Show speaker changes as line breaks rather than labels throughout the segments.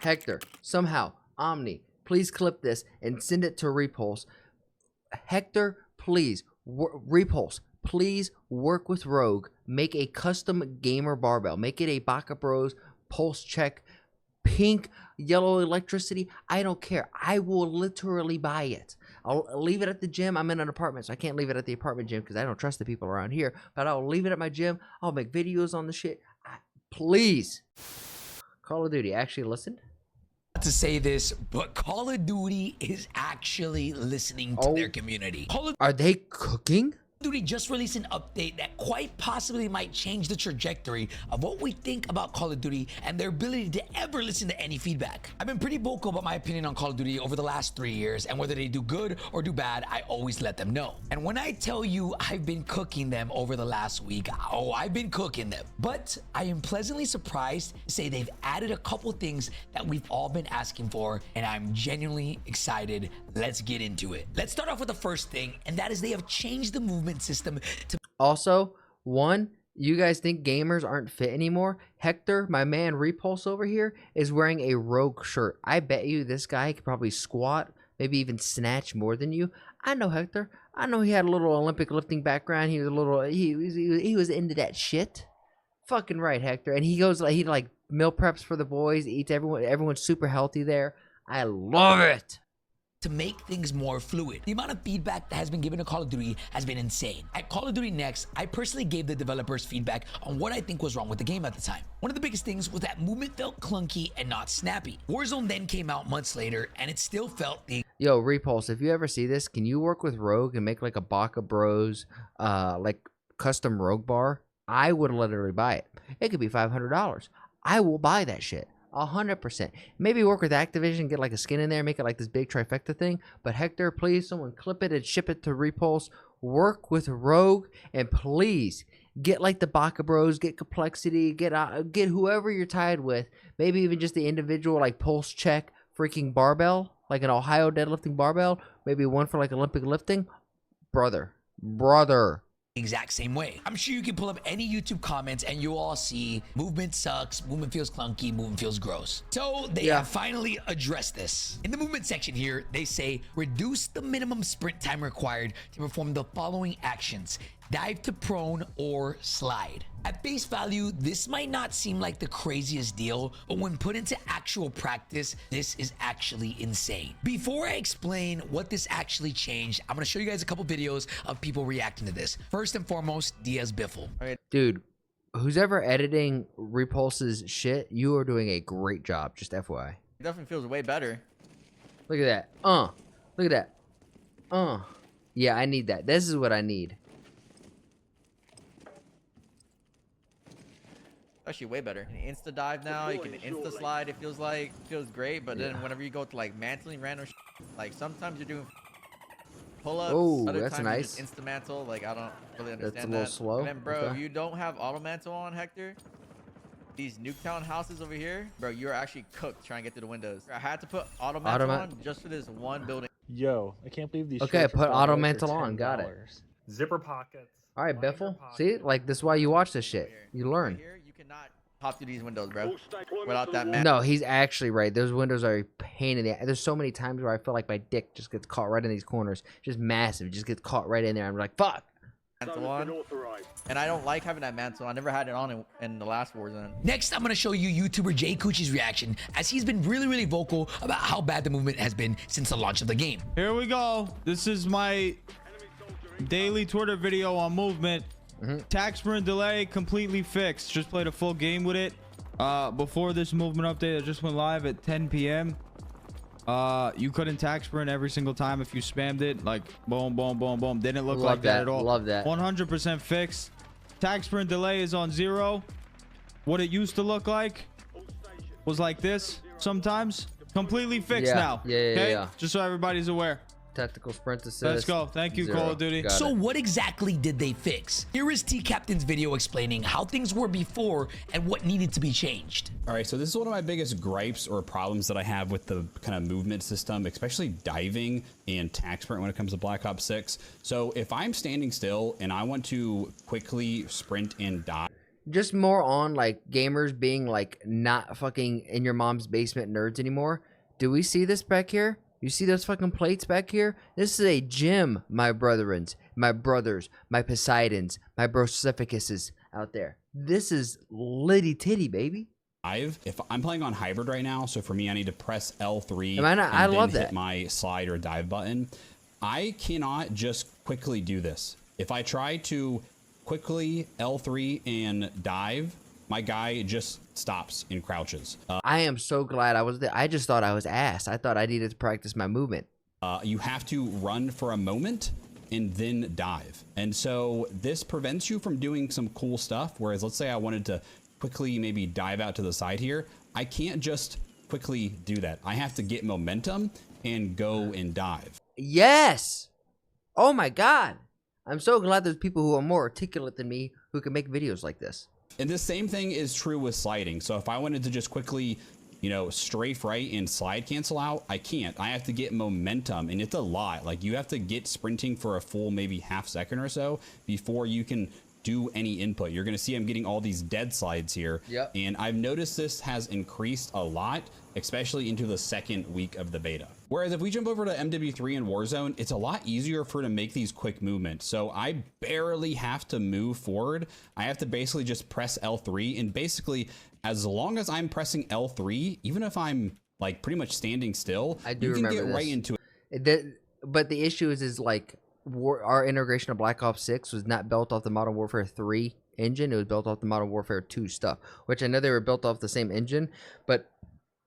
Hector, somehow, Omni, please clip this and send it to Repulse. Hector, please, Repulse, please work with Rogue. Make a custom gamer barbell. Make it a Baka Bros pulse check, pink, yellow electricity. I don't care. I will literally buy it. I'll leave it at the gym. I'm in an apartment, so I can't leave it at the apartment gym because I don't trust the people around here. But I'll leave it at my gym. I'll make videos on the shit. Please. Call of Duty actually listened.
To say this, but Call of Duty is actually listening to their community.
Are they cooking?
Duty just released an update that quite possibly might change the trajectory of what we think about Call of Duty and their ability to ever listen to any feedback. I've been pretty vocal about my opinion on Call of Duty over the last 3 years, and whether they do good or do bad, I always let them know. And when I tell you I've been cooking them over the last week, oh, I've been cooking them. But I am pleasantly surprised to say they've added a couple things that we've all been asking for, and I'm genuinely excited. Let's get into it. Let's start off with the first thing, and that is they have changed the movement system to
also, one, you guys think gamers aren't fit anymore? Hector, my man Repulse over here, is wearing a Rogue shirt. I bet you this guy could probably squat, maybe even snatch more than you. I know Hector. I know he had a little Olympic lifting background. He was a little, he was into that shit. Fucking right, Hector. And he goes, he like meal preps for the boys, eats everyone's super healthy there. I love it.
To make things more fluid. The amount of feedback that has been given to Call of Duty has been insane. At Call of Duty Next, I personally gave the developers feedback on what I think was wrong with the game at the time. One of the biggest things was that movement felt clunky and not snappy. Warzone then came out months later, and it still felt the...
Yo, Repulse, if you ever see this, can you work with Rogue and make like a Baka Bros, like custom Rogue bar? I would literally buy it. It could be $500. I will buy that shit. 100%. Maybe work with Activision, get like a skin in there, make it like this big trifecta thing. But Hector, please, someone clip it and ship it to Repulse. Work with Rogue, and please get like the Baka Bros, get Complexity, get whoever you're tied with. Maybe even just the individual like pulse check freaking barbell, like an Ohio deadlifting barbell. Maybe one for like Olympic lifting. Brother.
Exact same way. I'm sure you can pull up any YouTube comments and you all see movement sucks, movement feels clunky, movement feels gross. So they have finally addressed this. In the movement section here, they say reduce the minimum sprint time required to perform the following actions: dive to prone or slide. At face value, this might not seem like the craziest deal, but when put into actual practice, this is actually insane. Before I explain what this actually changed, I'm gonna show you guys a couple videos of people reacting to this. First and foremost, Diaz Biffle.
Dude, who's ever editing Repulse's shit, you are doing a great job, just FYI.
It definitely feels way better.
Look at that. Look at that. Yeah, I need that. This is what I need.
Actually way better. You can insta dive now, you can insta slide. It feels great, but then whenever you go to like mantling random like sometimes you're doing pull-ups,
oh,
other
that's
times
nice.
you just insta mantle. Like I don't really understand
that's a little
that.
slow.
And then bro,
Okay.
if you don't have auto mantle on, Hector, these Nuketown houses over here, bro, you're actually cooked trying to get through the windows. I had to put auto mantle on just for this one building.
Yo, I can't believe these.
Okay,
shirts are
put auto
$5 for
mantle on. Got it.
$10. Zipper pockets.
All right, Biffle. See, like this is why you watch this shit. You learn.
Right here, you cannot hop through these windows, bro, without that man.
No, he's actually right. Those windows are a pain in the ass. There's so many times where I feel like my dick just gets caught right in these corners. Just massive. Just gets caught right in there. I'm like, fuck.
Mantle on. And I don't like having that mantle. I never had it on in the last Warzone.
Next, I'm gonna show you YouTuber Jay Coochie's reaction, as he's been really vocal about how bad the movement has been since the launch of the game.
Here we go. This is my daily Twitter video on movement. Tax sprint delay completely fixed. Just played a full game with it. Before this movement update that just went live at 10 p.m. You couldn't tax sprint every single time if you spammed it. Like boom, boom, boom, boom. Didn't look like that at all.
Love that.
100% fixed. Tax sprint delay is on 0. What it used to look like was like this sometimes. Completely fixed now.
Yeah.
Just so everybody's aware.
Tactical sprint assist.
Let's go. Thank you,
0.
Call of Duty.
Got
So
it.
what exactly did they fix? Here is T-Captain's video explaining how things were before and what needed to be changed.
All right, so this is one of my biggest gripes or problems that I have with the kind of movement system, especially diving and tax sprint when it comes to Black Ops 6. So if I'm standing still and I want to quickly sprint and dive.
just more on like gamers being like not fucking in your mom's basement nerds anymore. Do we see this back here? You see those fucking plates back here? This is a gym, my brothers, my Poseidons, my Brosificuses out there. This is litty titty, baby.
If I'm playing on hybrid right now, so for me, I need to press L3
Am I not?
and
I
then
love
hit
that.
my slide or dive button. I cannot just quickly do this. If I try to quickly L3 and dive, my guy just stops and crouches.
I am so glad I was there. I just thought I was ass. I thought I needed to practice my movement.
You have to run for a moment and then dive. And so this prevents you from doing some cool stuff. Whereas let's say I wanted to quickly maybe dive out to the side here. I can't just quickly do that. I have to get momentum and go and dive.
Yes. Oh my God. I'm so glad there's people who are more articulate than me who can make videos like this.
And the same thing is true with sliding. So if I wanted to just quickly, you know, strafe right and slide cancel out, I can't. I have to get momentum, and it's a lot. Like you have to get sprinting for a full maybe half second or so before you can do any input. You're going to see I'm getting all these dead slides here.
Yep.
And I've noticed this has increased a lot, especially into the second week of the beta. Whereas if we jump over to MW3 and Warzone, it's a lot easier for to make these quick movements. So I barely have to move forward. I have to basically just press L3, and basically as long as I'm pressing L3, even if I'm like pretty much standing still,
I do
you can
remember
get
this.
right into it.
But the issue is like our integration of Black Ops 6 was not built off the Modern Warfare 3 engine. It was built off the Modern Warfare 2 stuff, which I know they were built off the same engine, but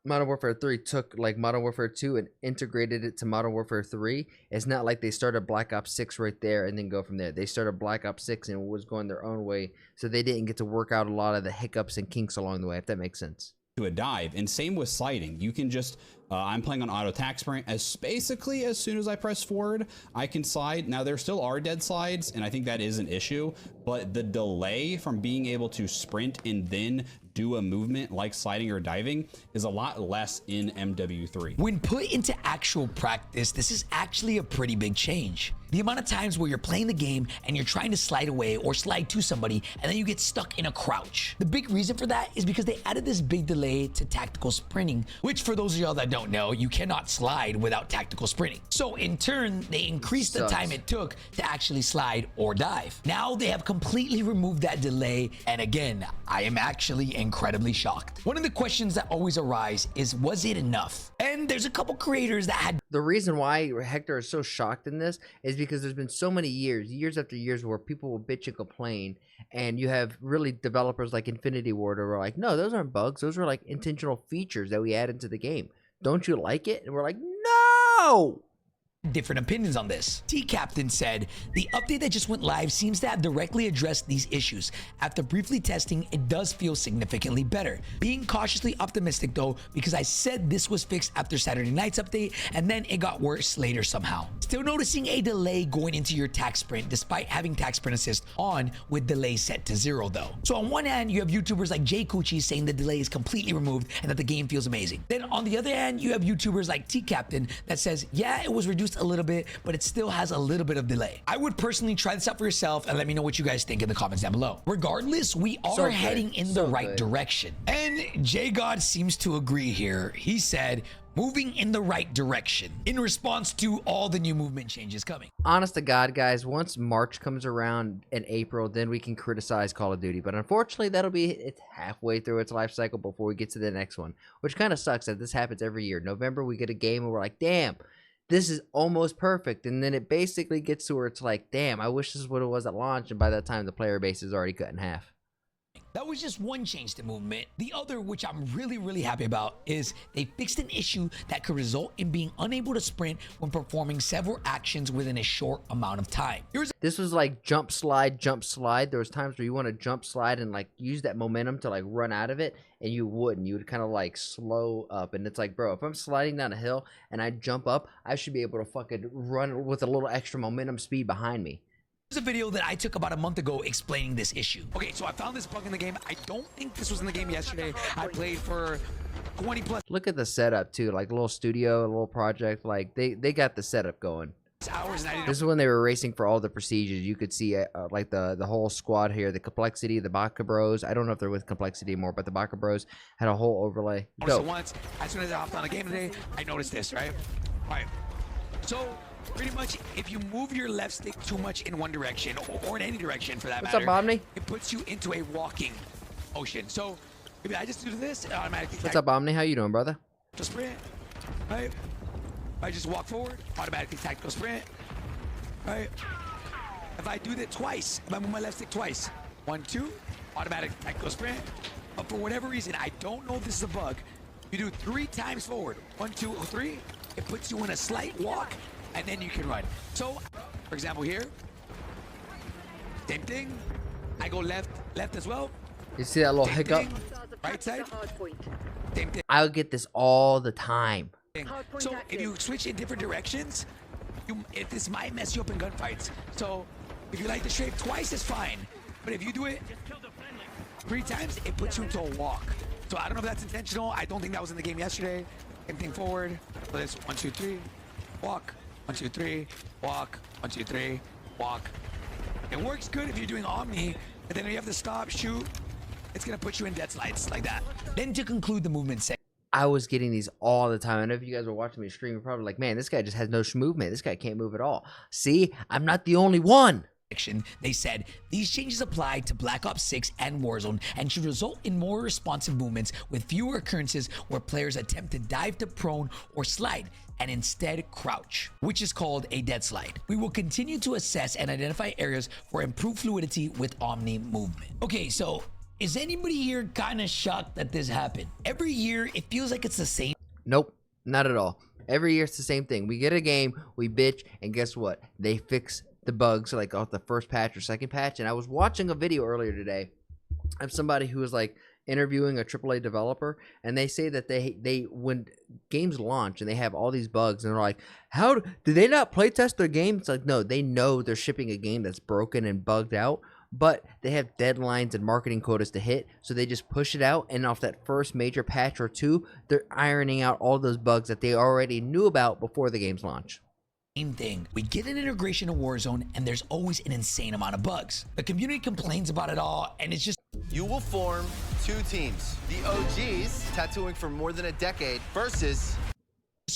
Modern Warfare 3 took like Modern Warfare 2 and integrated it to Modern Warfare 3. It's not like they started Black Ops 6 right there and then go from there. They started Black Ops 6 and was going their own way, so they didn't get to work out a lot of the hiccups and kinks along the way, if that makes sense.
To a dive. And same with sliding. You can just I'm playing on auto tac sprint. As basically as soon as I press forward, I can slide. Now there still are dead slides, and I think that is an issue, but the delay from being able to sprint and then do a movement like sliding or diving is a lot less in MW3.
When put into actual practice, this is actually a pretty big change. The amount of times where you're playing the game and you're trying to slide away or slide to somebody and then you get stuck in a crouch. The big reason for that is because they added this big delay to tactical sprinting, which for those of y'all that don't know, you cannot slide without tactical sprinting. So in turn, they increased the time it took to actually slide or dive. Now they have completely removed that delay, and again, I am actually incredibly shocked. One of the questions that always arise is, was it enough? And there's a couple creators that had
The reason why Hector is so shocked in this is because there's been so many years after years where people will bitch and complain, and you have really developers like Infinity Ward who are like, no, those aren't bugs, those are like intentional features that we add into the game. Don't you like it? And we're like, no!
different opinions on this. T-Captain said, the update that just went live seems to have directly addressed these issues. After briefly testing, it does feel significantly better. Being cautiously optimistic though, because I said this was fixed after Saturday night's update, and then it got worse later somehow. Still noticing a delay going into your tac sprint, despite having tac sprint assist on with delay set to 0 though. So on one hand, you have YouTubers like Jay Coochie saying the delay is completely removed and that the game feels amazing. Then on the other hand, you have YouTubers like T-Captain that says, yeah, it was reduced a little bit, but it still has a little bit of delay. I would personally try this out for yourself and let me know what you guys think in the comments down below. Regardless, we are heading in the right direction. And J God seems to agree here. He said, moving in the right direction in response to all the new movement changes coming.
Honest to God, guys, once March comes around in April, then we can criticize Call of Duty. But unfortunately, it's halfway through its life cycle before we get to the next one, which kind of sucks that this happens every year. November, we get a game and we're like, damn, this is almost perfect. And then it basically gets to where it's like, damn, I wish this is what it was at launch. And by that time, the player base is already cut in half.
That was just one change to movement. The other, which I'm really happy about, is they fixed an issue that could result in being unable to sprint when performing several actions within a short amount of time.
This was like jump slide, jump slide. There was times where you want to jump slide and like use that momentum to like run out of it, and you wouldn't. You would kind of like slow up, and it's like, bro, if I'm sliding down a hill and I jump up, I should be able to fucking run with a little extra momentum speed behind me.
There's a video that I took about a month ago explaining this issue. Okay, so I found this bug in the game. I don't think this was in the game yesterday. I played for 20 plus.
Look at the setup too, like a little studio, a little project. Like they got the setup going.
hours and I didn't
This is when they were racing for all the procedures. You could see like the whole squad here, the Complexity, the Baka Bros. I don't know if they're with Complexity anymore, but the Baka Bros had a whole overlay.
notice
Go.
it once. As soon as I hopped on a game today, I noticed this, right? All right. So pretty much, if you move your left stick too much in one direction, or in any direction for that
What's
matter,
up, Omni?
it puts you into a walking motion. So if I just do this, it automatically
What's up, Omni? How you doing, brother?
tactical sprint, right? If I just walk forward, automatically tactical sprint, right? If I do that twice, if I move my left stick twice, 1, 2, automatic tactical sprint. But for whatever reason, I don't know if this is a bug. You do 3 times forward, 1, 2, 3. It puts you in a slight walk, and then you can run. So, for example, here, same thing. I go left as well.
You see that little
Same
hiccup?
thing. Right side, same thing.
I'll get this all the time.
So if you switch in different directions, this might mess you up in gunfights. So if you like to strafe twice, it's fine. But if you do it 3 times, it puts you into a walk. So I don't know if that's intentional. I don't think that was in the game yesterday. Same thing forward. So it's 1, 2, 3, walk. 1, 2, 3, walk. 1, 2, 3, walk. It works good if you're doing Omni, but then you have to stop, shoot. It's gonna put you in dead slides like that. Then to conclude the movement section.
I was getting these all the time. I know if you guys were watching me stream, you're probably like, man, this guy just has no movement. This guy can't move at all. See, I'm not the only one.
They said these changes apply to Black Ops 6 and Warzone and should result in more responsive movements with fewer occurrences where players attempt to dive to prone or slide and instead crouch, which is called a dead slide. We will continue to assess and identify areas for improved fluidity with Omni movement. Okay, so is anybody here kind of shocked that this happened? Every year, it feels like it's the same.
Nope, not at all. Every year it's the same thing. We get a game, we bitch, and guess what? They fix the bugs like off the first patch or second patch. And I was watching a video earlier today of somebody who was like interviewing a AAA developer, and they say that they when games launch and they have all these bugs, and they're like, how do they not play test their game? It's like, no, they know they're shipping a game that's broken and bugged out, but they have deadlines and marketing quotas to hit, so they just push it out, and off that first major patch or two, they're ironing out all those bugs that they already knew about before the game's launch.
Same thing. We get an integration of Warzone, and there's always an insane amount of bugs. The community complains about it all, and it's just
You will form 2 teams. The OGs, tattooing for more than a decade, versus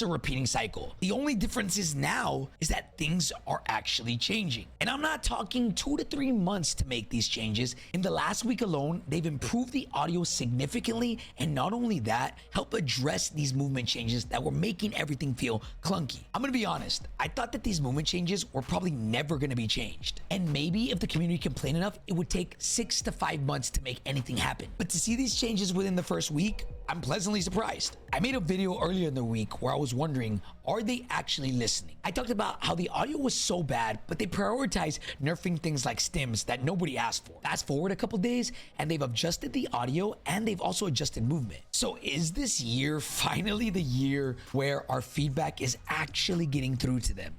a repeating cycle. The only difference is now is that things are actually changing. And I'm not talking 2 to 3 months to make these changes. In the last week alone, they've improved the audio significantly, and not only that, help address these movement changes that were making everything feel clunky. I'm gonna be honest, I thought that these movement changes were probably never gonna be changed. And maybe if the community complained enough, it would take 6 to 5 months to make anything happen. But to see these changes within the first week, I'm pleasantly surprised. I made a video earlier in the week where I was wondering, are they actually listening? I talked about how the audio was so bad, but they prioritized nerfing things like stims that nobody asked for. Fast forward a couple days, and they've adjusted the audio, and they've also adjusted movement. So is this year finally the year where our feedback is actually getting through to them?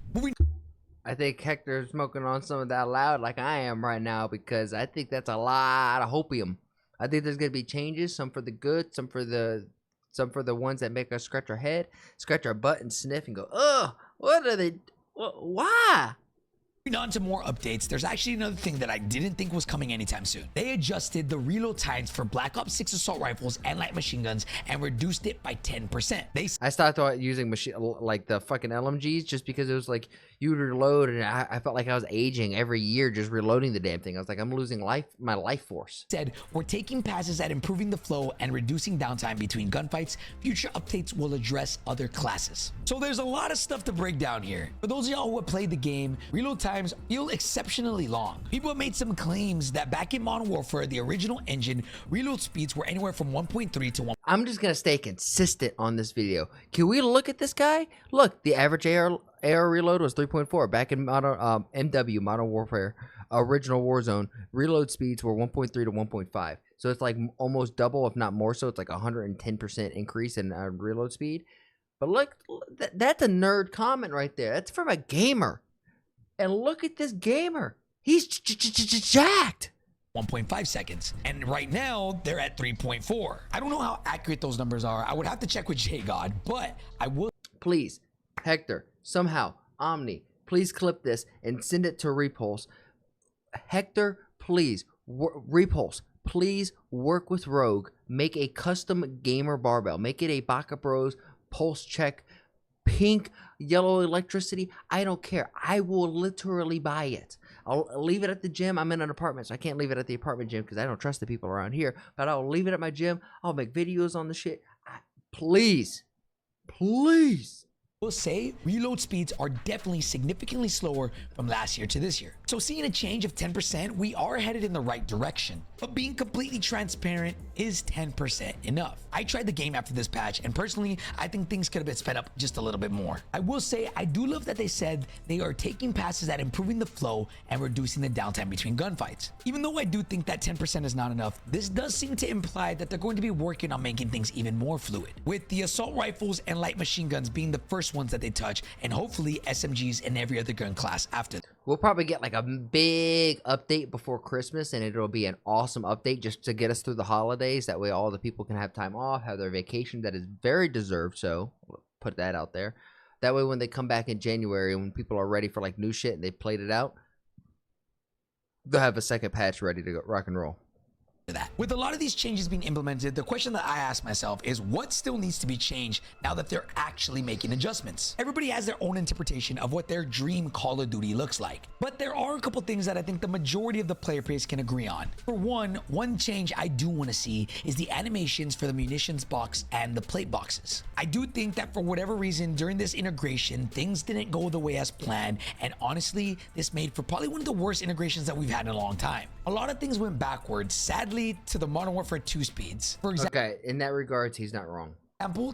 I think Hector's smoking on some of that loud like I am right now, because I think that's a lot of hopium. I think there's gonna be changes, some for the good, some for the ones that make us scratch our head, scratch our butt, and sniff and go, ugh, what are they? Why?
Moving on to more updates, there's actually another thing that I didn't think was coming anytime soon. They adjusted the reload times for Black Ops 6 assault rifles and light machine guns and reduced it by 10%.
I started using like the fucking LMGs just because it was like you would reload, and I felt like I was aging every year just reloading the damn thing. I was like, I'm losing my life force.
Said we're taking passes at improving the flow and reducing downtime between gunfights. Future updates will address other classes. So there's a lot of stuff to break down here. For those of y'all who have played the game, reload times feel exceptionally long. People have made some claims that back in Modern Warfare, the original engine, reload speeds were anywhere from 1.3 to 1.
I'm just gonna stay consistent on this video. Can we look at this guy? Look, the average AR reload was 3.4 back in MW, Modern Warfare, original Warzone. Reload speeds were 1.3 to 1.5. So it's like almost double, if not more so. It's like 110% increase in reload speed. But look, that's a nerd comment right there. That's from a gamer. And look at this gamer. He's jacked.
1.5 seconds. And right now, they're at 3.4. I don't know how accurate those numbers are. I would have to check with JGod, but I will.
Please, Hector, somehow, Omni, please clip this and send it to Repulse. Hector, please, Repulse, please work with Rogue. Make a custom gamer barbell. Make it a Baka Bros pulse check, pink, yellow electricity. I don't care. I will literally buy it. I'll leave it at the gym. I'm in an apartment, so I can't leave it at the apartment gym because I don't trust the people around here. But I'll leave it at my gym. I'll make videos on the shit. Please, please.
Will say reload speeds are definitely significantly slower from last year to this year. So seeing a change of 10%, we are headed in the right direction. But being completely transparent, is 10% enough? I tried the game after this patch, and personally, I think things could have been sped up just a little bit more. I will say, I do love that they said they are taking passes at improving the flow and reducing the downtime between gunfights. Even though I do think that 10% is not enough, this does seem to imply that they're going to be working on making things even more fluid, with the assault rifles and light machine guns being the first ones that they touch, and hopefully SMGs and every other gun class after.
We'll probably get like a big update before Christmas, and it'll be an awesome update just to get us through the holidays. That way all the people can have time off, have their vacation that is very deserved, so we'll put that out there. That way when they come back in January, when people are ready for like new shit and they played it out, they'll have a second patch ready to go rock and roll.
That. With a lot of these changes being implemented, the question that I ask myself is what still needs to be changed now that they're actually making adjustments? Everybody has their own interpretation of what their dream Call of Duty looks like, but there are a couple things that I think the majority of the player base can agree on. For one change I do want to see is the animations for the munitions box and the plate boxes. I do think that for whatever reason during this integration, things didn't go the way as planned, and honestly, this made for probably one of the worst integrations that we've had in a long time. A lot of things went backwards, sadly, to the Modern Warfare 2 speeds. For example,
okay, in that regards, he's not wrong.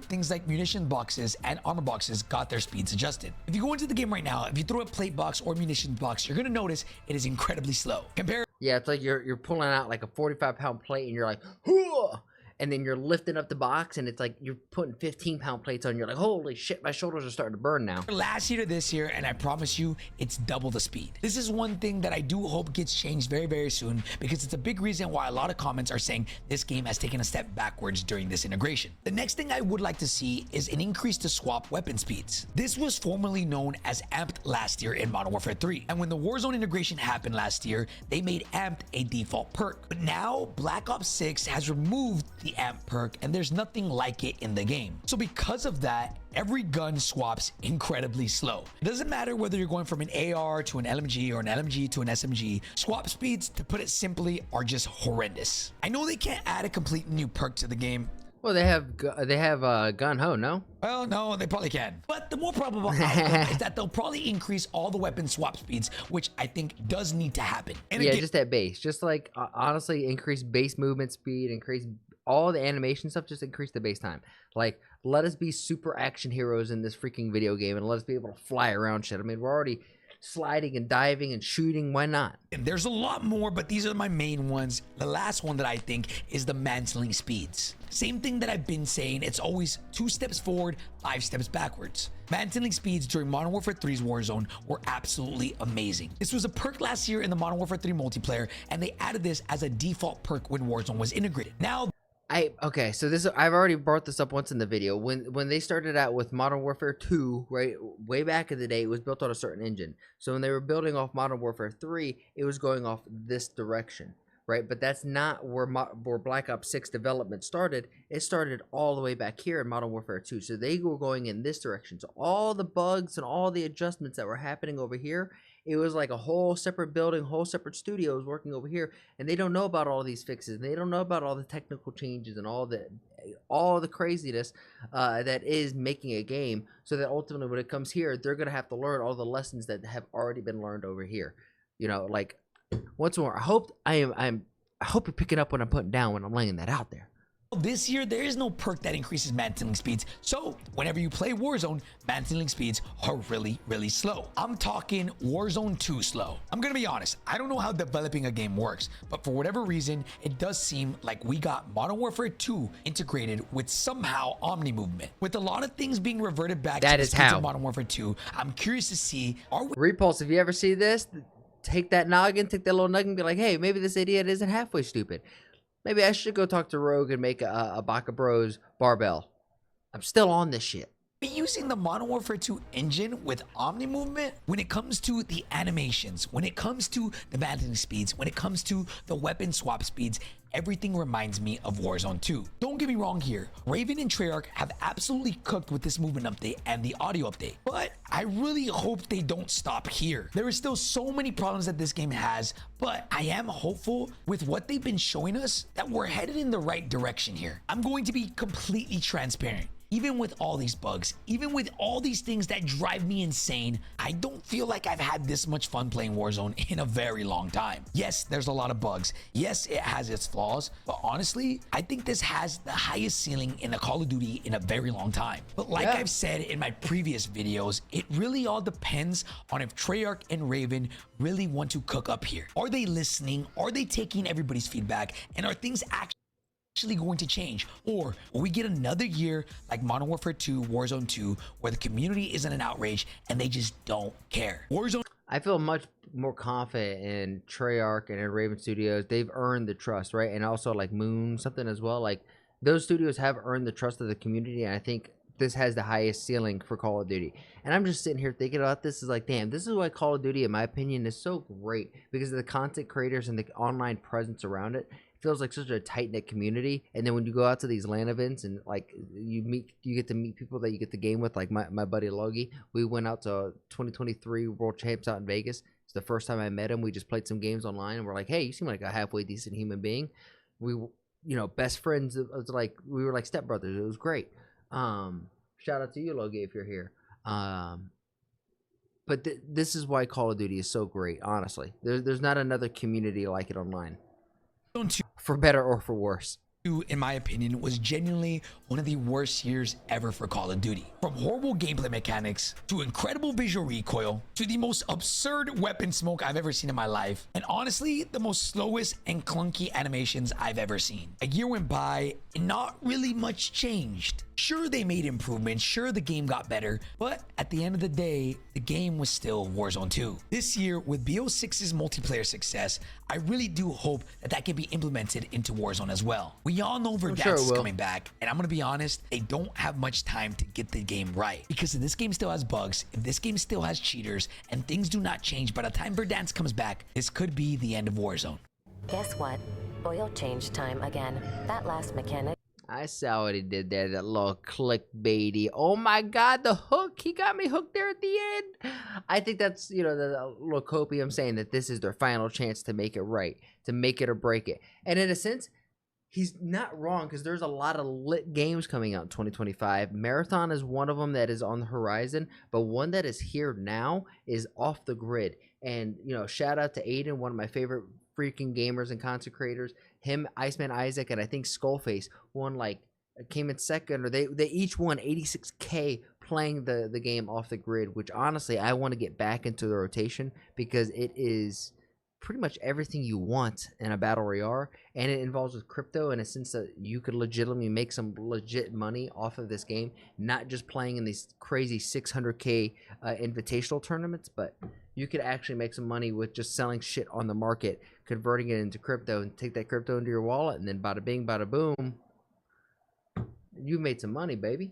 Things like munition boxes and armor boxes got their speeds adjusted. If you go into the game right now, if you throw a plate box or munition box, you're gonna notice it is incredibly slow.
Yeah, it's like you're pulling out like a 45-pound plate and you're like, "Hoo!" And then you're lifting up the box and it's like you're putting 15-pound plates on. You're like, holy shit, my shoulders are starting to burn now.
Last year to this year, and I promise you, it's double the speed. This is one thing that I do hope gets changed very, very soon, because it's a big reason why a lot of comments are saying this game has taken a step backwards during this integration. The next thing I would like to see is an increase to swap weapon speeds. This was formerly known as Amped last year in Modern Warfare 3. And when the Warzone integration happened last year, they made Amped a default perk. But now Black Ops 6 has removed the Amp perk, and there's nothing like it in the game. So because of that, every gun swaps incredibly slow. It doesn't matter whether you're going from an AR to an LMG or an LMG to an SMG, swap speeds, to put it simply, are just horrendous. I know they can't add a complete new perk to the game.
Well, they have Gun Ho, no?
Well, no, they probably can. But the more probable outcome is that they'll probably increase all the weapon swap speeds, which I think does need to happen. And
yeah,
again,
just that base. Just like, honestly, increase base movement speed, increase all the animation stuff, just increase the base time. Like, let us be super action heroes in this freaking video game and let us be able to fly around shit. I mean, we're already sliding and diving and shooting. Why not?
there's a lot more, but these are my main ones. The last one that I think is the mantling speeds. Same thing that I've been saying, it's always 2 steps forward, 5 steps backwards. Mantling speeds during Modern Warfare 3's Warzone were absolutely amazing. This was a perk last year in the Modern Warfare 3 multiplayer, and they added this as a default perk when Warzone was integrated. Now,
okay, so this, I've already brought this up once in the video. When they started out with Modern Warfare 2, right, way back in the day, it was built on a certain engine. So when they were building off Modern Warfare 3, it was going off this direction, right? But that's not where Black Ops 6 development started. It started all the way back here in Modern Warfare 2. So they were going in this direction. So all the bugs and all the adjustments that were happening over here, it was like a whole separate building, whole separate studios working over here, and they don't know about all these fixes. And they don't know about all the technical changes and all the craziness that is making a game. So that ultimately, when it comes here, they're gonna have to learn all the lessons that have already been learned over here. You know, like once more, I hope you're picking up what I'm putting down when I'm laying that out there.
this year, there is no perk that increases mantling speeds. So whenever you play Warzone, mantling speeds are really, really slow. I'm talking Warzone 2 slow. I'm gonna be honest, I don't know how developing a game works, but for whatever reason, it does seem like we got Modern Warfare 2 integrated with somehow Omni movement. With a lot of things being reverted back to the speeds of Modern Warfare 2, I'm curious to see, are we—
Repulse, if you ever see this, take that noggin, take that little nugget and be like, hey, maybe this idiot isn't halfway stupid. Maybe I should go talk to Rogue and make a Baka Bros barbell. I'm still on this shit.
you using the Modern Warfare 2 engine with Omni movement when it comes to the animations, when it comes to the vantage speeds, when it comes to the weapon swap speeds, everything reminds me of Warzone 2. Don't get me wrong here, Raven and Treyarch have absolutely cooked with this movement update and the audio update, but I really hope they don't stop here. There are still so many problems that this game has, but I am hopeful with what they've been showing us that we're headed in the right direction here. I'm going to be completely transparent. Even with all these bugs, even with all these things that drive me insane, I don't feel like I've had this much fun playing Warzone in a very long time. Yes, there's a lot of bugs. Yes, it has its flaws, but honestly, I think this has the highest ceiling in a Call of Duty in a very long time. But like I've said in my previous videos, it really all depends on if Treyarch and Raven really want to cook up here. Are they listening? Are they taking everybody's feedback? And are things actually going to change? Or will we get another year like Modern Warfare 2, Warzone 2, where the community isn't an outrage and they just don't care? Warzone,
I feel much more confident in Treyarch and in Raven Studios. They've earned the trust, right? And also like Moon, something as well. Like those studios have earned the trust of the community, and I think this has the highest ceiling for Call of Duty. And I'm just sitting here thinking about this, is like, damn, this is why Call of Duty, in my opinion, is so great, because of the content creators and the online presence around it. Feels like such a tight-knit community. And then when you go out to these LAN events and like you get to meet people that you get the game with, like my buddy Logie. We went out to 2023 World Champs out in Vegas. It's the first time I met him. We just played some games online and we're like, hey, you seem like a halfway decent human being. We, you know, best friends. It was like we were like stepbrothers. It was great. Shout out to you, Logie, if you're here. But this is why Call of Duty is so great. Honestly, there's not another community like it online. For better or for worse.
in my opinion, was genuinely one of the worst years ever for Call of Duty. From horrible gameplay mechanics, to incredible visual recoil, to the most absurd weapon smoke I've ever seen in my life, and honestly, the most slowest and clunky animations I've ever seen. A year went by, and not really much changed. Sure, they made improvements, sure the game got better, but at the end of the day, the game was still Warzone 2. This year, with BO6's multiplayer success, I really do hope that that can be implemented into Warzone as well. We all know Verdansk is coming back, and I'm gonna be honest, they don't have much time to get the game right. Because if this game still has bugs, if this game still has cheaters, and things do not change by the time Verdansk comes back, this could be the end of Warzone.
Guess what? Oil change time again. That last mechanic.
I saw what he did there, that little clickbaity. Oh my God, the hook. He got me hooked there at the end. I think that's, you know, the little copium saying that this is their final chance to make it right, to make it or break it. And in a sense, he's not wrong, because there's a lot of lit games coming out in 2025. Marathon is one of them that is on the horizon, but one that is here now is Off the Grid. And, you know, shout out to Aiden, one of my favorite freaking gamers and content creators. Him, Iceman Isaac, and I think Skullface won, like, came in second, or they each won 86K playing the game Off the Grid, which honestly I want to get back into the rotation, because it is pretty much everything you want in a battle royale, and it involves with crypto in a sense that you could legitimately make some legit money off of this game, not just playing in these crazy 600K invitational tournaments, but you could actually make some money with just selling shit on the market, converting it into crypto, and take that crypto into your wallet, and then bada bing, bada boom, you made some money, baby.